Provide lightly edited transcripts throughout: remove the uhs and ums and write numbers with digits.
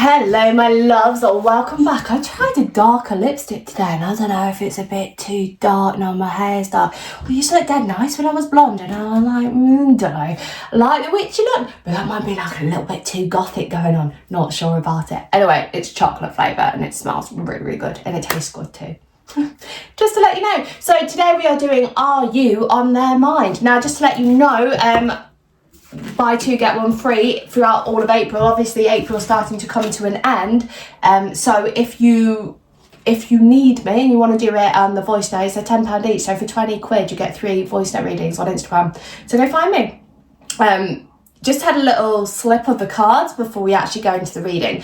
Hello my loves, or welcome back. I tried a darker lipstick today and I don't know if it's a bit too dark. Now my hair's dark. Well, you used to look dead nice when I was blonde and I'm like, don't know, like the witchy look, but that might be like a little bit too gothic going on. Not sure about it. Anyway, it's chocolate flavour and it smells really, really good and it tastes good too. Just to let you know. So today we are doing Are You On Their Mind? Now just to let you know, buy two get one free throughout all of April. Obviously April's starting to come to an end, so if you need me and you want to do it on the voice notes, they're £10 each, so for £20 you get 3 voice note readings on Instagram, so go find me. Just had a little slip of the cards before we actually go into the reading.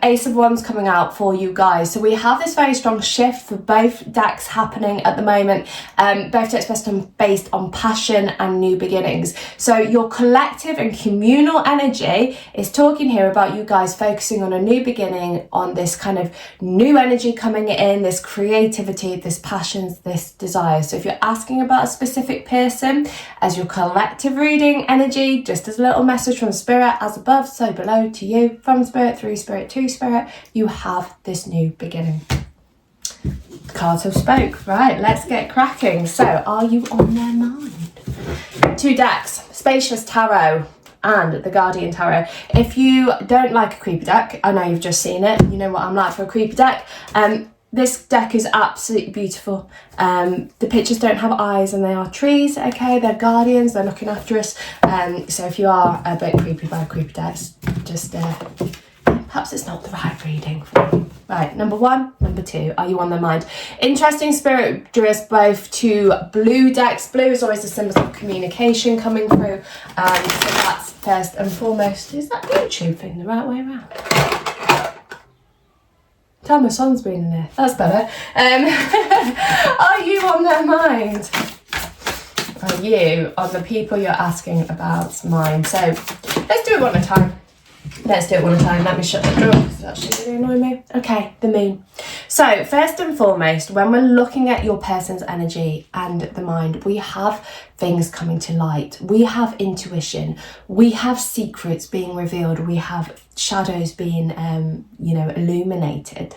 Ace of Wands coming out for you guys. So we have this very strong shift for both decks happening at the moment. Both decks based on passion and new beginnings. So your collective and communal energy is talking here about you guys focusing on a new beginning, on this kind of new energy coming in, this creativity, this passions, this desire. So if you're asking about a specific person as your collective reading energy, just as a little message from spirit, as above so below, to you, from spirit, through spirit, to spirit, you have this new beginning. The cards have spoke. Right, let's get cracking. So are you on their mind? 2 decks, Spacious Tarot and the Guardian Tarot. If you don't like a creepy deck, I know you've just seen it, you know what I'm like for a creepy deck. This deck is absolutely beautiful. The pictures don't have eyes and they are trees, okay? They're guardians, they're looking after us. So if you are a bit creepy by creepy decks, just perhaps it's not the right reading for you. Right, number 1, number 2, are you on their mind? Interesting, spirit drew us both to blue decks. Blue is always a symbol of communication coming through. So that's first and foremost. Is that YouTube thing the right way around? Tell my son's been in there. That's better. Are you on their mind? Are you on the people you're asking about's mind? So let's do it one at a time. Let's do it one at a time. Let me shut the door because that's actually really annoying me. Okay, the moon. So first and foremost, when we're looking at your person's energy and the mind, we have things coming to light. We have intuition. We have secrets being revealed. We have shadows being, illuminated.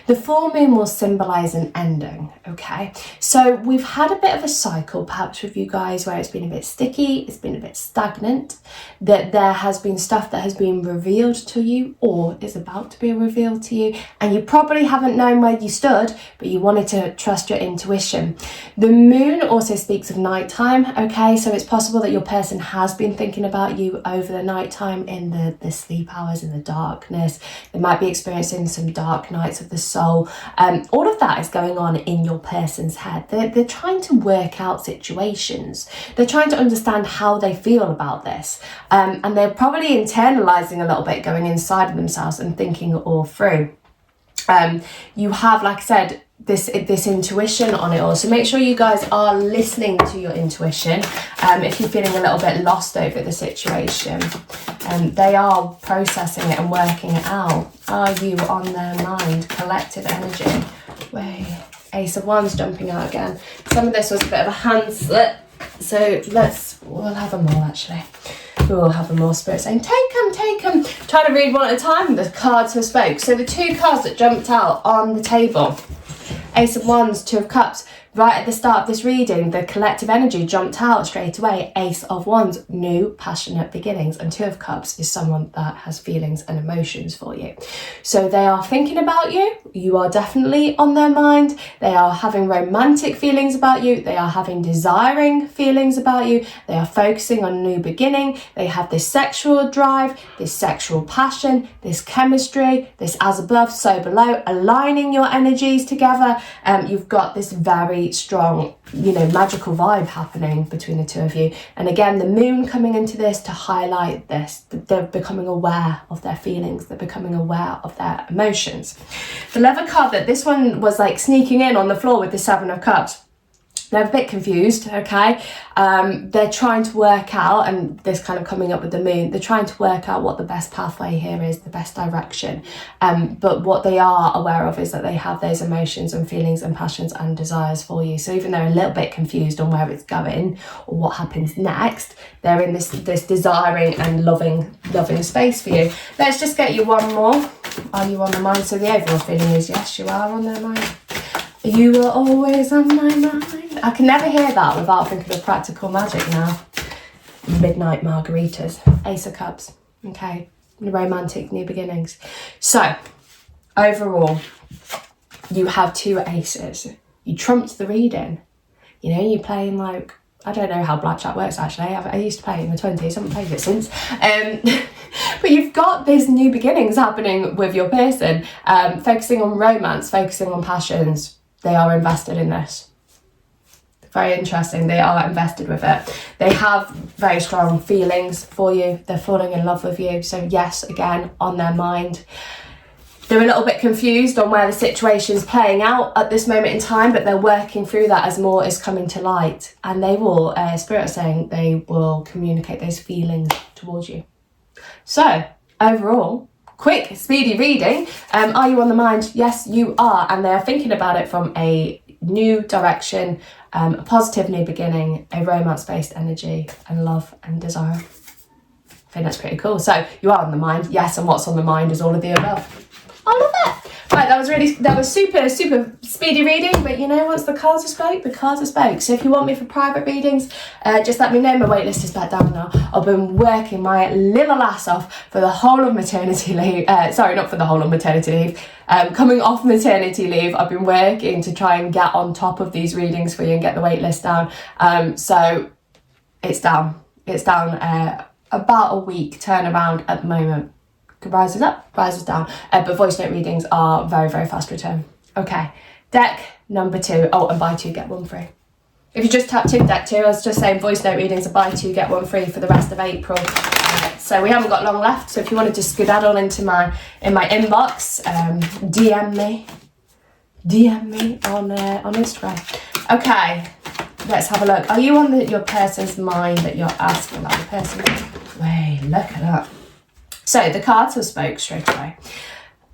The full moon will symbolize an ending, okay? So we've had a bit of a cycle, perhaps with you guys, where it's been a bit sticky, it's been a bit stagnant, that there has been stuff that has been revealed to you or is about to be revealed to you, and you probably haven't known where you stood, but you wanted to trust your intuition. The moon also speaks of nighttime, okay? So it's possible that your person has been thinking about you over the nighttime, in the sleep hours, in the darkness. They might be experiencing some dark nights of the soul. All of that is going on in your person's head. They're trying to work out situations. They're trying to understand how they feel about this. And they're probably internalizing a little bit, going inside of themselves and thinking it all through. You have, like I said, this intuition on it all. So make sure you guys are listening to your intuition. If you're feeling a little bit lost over the situation, they are processing it and working it out. Are you on their mind? Collective energy. Wait, Ace of Wands jumping out again. Some of this was a bit of a hand slip, so we'll have them all actually. We will have them all, spirit saying, take them. Try to read one at a time. The cards have spoke. So the 2 cards that jumped out on the table, Ace of Wands, 2 of Cups. Right at the start of this reading, the collective energy jumped out straight away. Ace of Wands, new passionate beginnings, and 2 of Cups is someone that has feelings and emotions for you. So they are thinking about you. You are definitely on their mind. They are having romantic feelings about you. They are having desiring feelings about you. They are focusing on a new beginning. They have this sexual drive, this sexual passion, this chemistry, this as above, so below, aligning your energies together. You've got this very strong, magical vibe happening between the 2 of you. And again, the moon coming into this to highlight this. They're becoming aware of their feelings. They're becoming aware of their emotions. The Lover card, that this one was like sneaking in on the floor with the 7 of Cups. They're a bit confused, okay? They're trying to work out, and this kind of coming up with the moon, they're trying to work out what the best pathway here is, the best direction. But what they are aware of is that they have those emotions and feelings and passions and desires for you. So even though they're a little bit confused on where it's going or what happens next, they're in this desiring and loving space for you. Let's just get you one more. Are you on the mind? So the overall feeling is yes, you are on their mind. You are always on my mind. I can never hear that without thinking of practical magic now. Midnight margaritas. Ace of Cups. Okay. Romantic new beginnings. So, overall, you have 2 aces. You trumped the reading. You know, you're playing like, I don't know how blackjack works actually. I used to play it in my 20s. I haven't played it since. But you've got these new beginnings happening with your person. Focusing on romance, focusing on passions. They are invested in this. Very interesting. They are invested with it. They have very strong feelings for you. They're falling in love with you. So yes, again, on their mind. They're a little bit confused on where the situation's playing out at this moment in time, but they're working through that as more is coming to light. And they will, Spirit is saying, they will communicate those feelings towards you. So, overall, quick, speedy reading. Are you on the mind? Yes, you are. And they're thinking about it from a new direction, a positive new beginning, a romance-based energy, and love and desire. I think that's pretty cool. So you are on the mind. Yes, and what's on the mind is all of the above. I love it. Right, that was super speedy reading, but you know, once the cards are spoke, the cards are spoke. So if you want me for private readings, just let me know. My waitlist is back down now. I've been working my little ass off for the whole of maternity leave. Sorry, not for the whole of maternity leave. Coming off maternity leave, I've been working to try and get on top of these readings for you and get the waitlist down. So it's down. It's down about a week turnaround at the moment. Rises up, rises down. But voice note readings are very, very fast return. Okay, deck number 2. Oh, and buy 2, get 1 free. If you just tap 2, deck 2, I was just saying voice note readings are buy 2, get 1 free for the rest of April. So we haven't got long left. So if you wanted to skedaddle into my inbox, DM me on Instagram. Okay, let's have a look. Are you on your person's mind that you're asking about the person? Wait, look at that. So the cards have spoke straight away.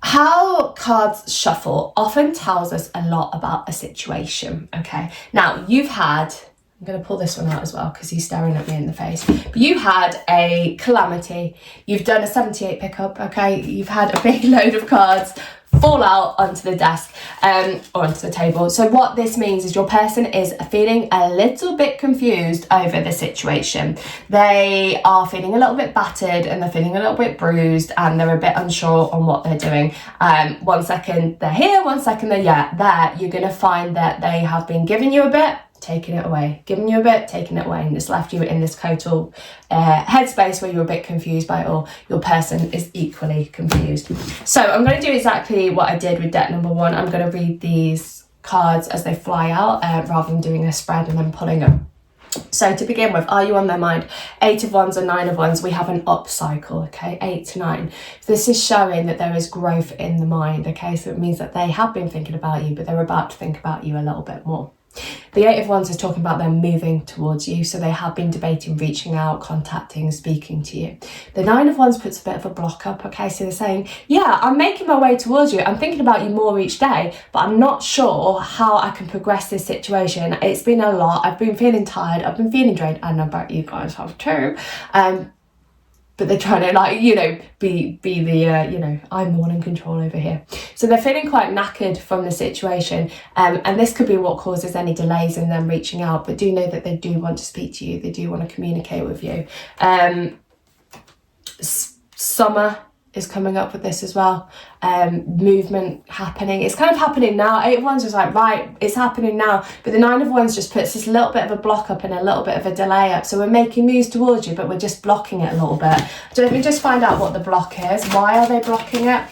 How cards shuffle often tells us a lot about a situation, okay? Now, you've had, I'm going to pull this one out as well because he's staring at me in the face. But you had a calamity. You've done a 78 pickup, okay? You've had a big load of cards fall out onto the desk or onto the table. So what this means is your person is feeling a little bit confused over the situation. They are feeling a little bit battered and they're feeling a little bit bruised and they're a bit unsure on what they're doing. 1 second they're here, 1 second they're there. You're going to find that they have been giving you a bit, taking it away, giving you a bit, taking it away, and it's left you in this total headspace where you're a bit confused by it all. Your person is equally confused. So I'm going to do exactly what I did with deck number 1. I'm going to read these cards as they fly out rather than doing a spread and then pulling them. So to begin with, are you on their mind? 8 of Wands and 9 of Wands, we have an up cycle, okay? 8 to 9. This is showing that there is growth in the mind, okay? So it means that they have been thinking about you, but they're about to think about you a little bit more. The 8 of Wands is talking about them moving towards you, so they have been debating, reaching out, contacting, speaking to you. The 9 of Wands puts a bit of a block up, okay? So they're saying, yeah, I'm making my way towards you. I'm thinking about you more each day, but I'm not sure how I can progress this situation. It's been a lot. I've been feeling tired. I've been feeling drained. I know about you guys have too. But they're trying to, like, you know, be the, you know, I'm the one in control over here. So they're feeling quite knackered from the situation. And this could be what causes any delays in them reaching out. But do know that they do want to speak to you. They do want to communicate with you. Summer is coming up with this as well. Movement happening. It's kind of happening now. 8 of Wands is like, right, it's happening now. But the 9 of Wands just puts this little bit of a block up and a little bit of a delay up. So we're making moves towards you, but we're just blocking it a little bit. So let me just find out what the block is. Why are they blocking it?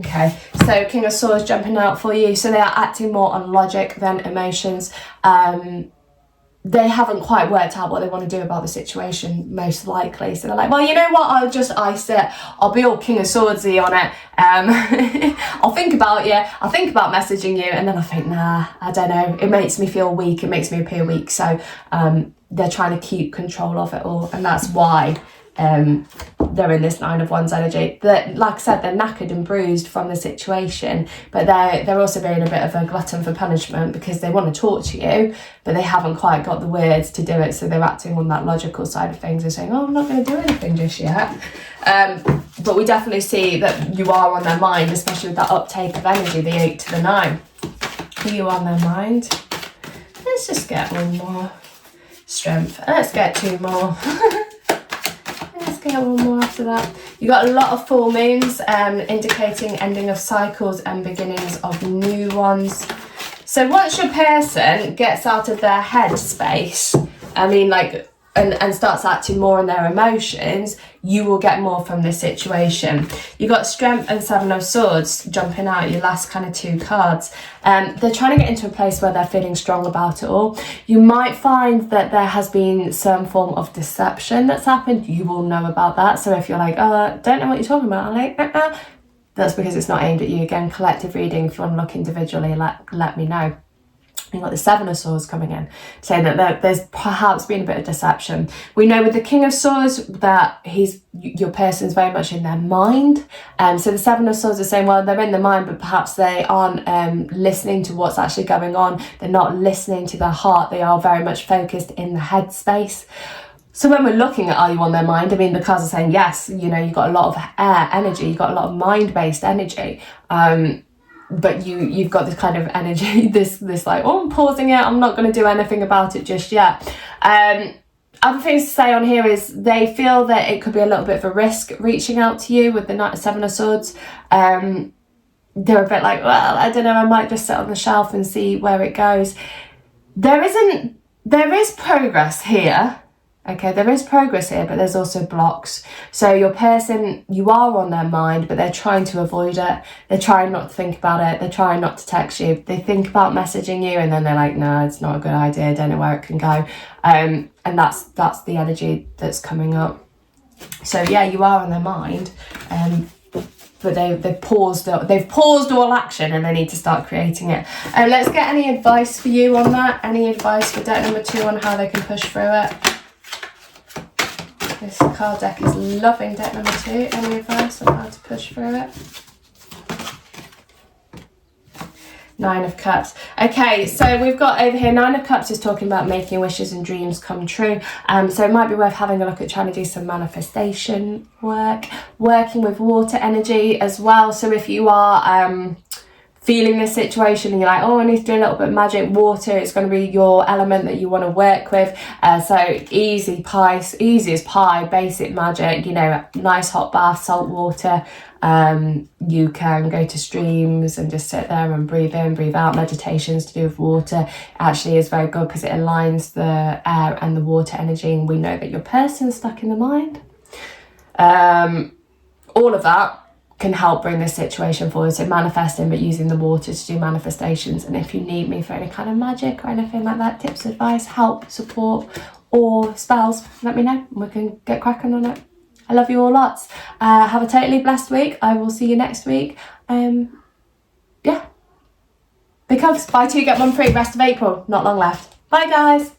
Okay, so King of Swords jumping out for you. So they are acting more on logic than emotions. they haven't quite worked out what they want to do about the situation, most likely. So they're like, well, you know what, I'll just ice it. I'll be all King of Swordsy on it. I'll think about you. I'll think about messaging you. And then I think, nah, I don't know. It makes me feel weak. It makes me appear weak. So they're trying to keep control of it all. And that's why they're in this Nine of Wands energy. That, like I said, they're knackered and bruised from the situation, but they're also being a bit of a glutton for punishment because they want to talk to you, but they haven't quite got the words to do it. So they're acting on that logical side of things and saying, oh, I'm not going to do anything just yet. But we definitely see that you are on their mind, especially with that uptake of energy, the 8 to the 9. Are you on their mind? Let's just get one more. Strength. Let's get 2 more. Let's get one more after that. You got a lot of full moons, indicating ending of cycles and beginnings of new ones. So once your person gets out of their head space, I mean, like, and starts acting more on their emotions, you will get more from this situation. You got Strength and 7 of Swords jumping out, your last kind of 2 cards. They're trying to get into a place where they're feeling strong about it all. You might find that there has been some form of deception that's happened. You will know about that. So if you're like, oh, don't know what you're talking about, I'm like, that's because it's not aimed at you. Again, collective reading. If you want to look individually, let me know. You've got the 7 of Swords coming in, saying that there's perhaps been a bit of deception. We know with the King of Swords that your person's very much in their mind. So the 7 of Swords are saying, well, they're in the mind, but perhaps they aren't listening to what's actually going on. They're not listening to their heart. They are very much focused in the head space. So when we're looking at are you on their mind, I mean, the cards are saying, yes, you know, you've got a lot of air energy, you've got a lot of mind-based energy. But you've got this kind of energy, this like, oh, I'm pausing it, I'm not going to do anything about it just yet. Other things to say on here is they feel that it could be a little bit of a risk reaching out to you with the 7 of Swords. They're a bit like, well, I don't know, I might just sit on the shelf and see where it goes. There is progress here. Okay, there is progress here, but there's also blocks. So your person, you are on their mind, but they're trying to avoid it. They're trying not to think about it. They're trying not to text you. They think about messaging you, and then they're like, no, it's not a good idea. I don't know where it can go. And that's the energy that's coming up. So yeah, you are on their mind, but they've paused all action, and they need to start creating it. And let's get any advice for you on that. Any advice for deck number 2 on how they can push through it? This card deck is loving deck number 2. Any advice on how to push through it? 9 of Cups. Okay, so we've got over here, 9 of Cups is talking about making wishes and dreams come true. So it might be worth having a look at trying to do some manifestation work, working with water energy as well. So if you are feeling this situation and you're like, oh, I need to do a little bit of magic, water is going to be your element that you want to work with. So easy as pie, basic magic, you know, nice hot bath, salt water. You can go to streams and just sit there and breathe in, breathe out. Meditations to do with water actually is very good because it aligns the air and the water energy, and we know that your person's stuck in the mind. All of that can help bring this situation forward. So manifesting, but using the water to do manifestations. And if you need me for any kind of magic or anything like that, tips, advice, help, support, or spells, let me know and we can get cracking on it. I love you all lots. Have a totally blessed week. I will see you next week. Yeah. Because buy 2 get 1 free rest of April. Not long left. Bye guys.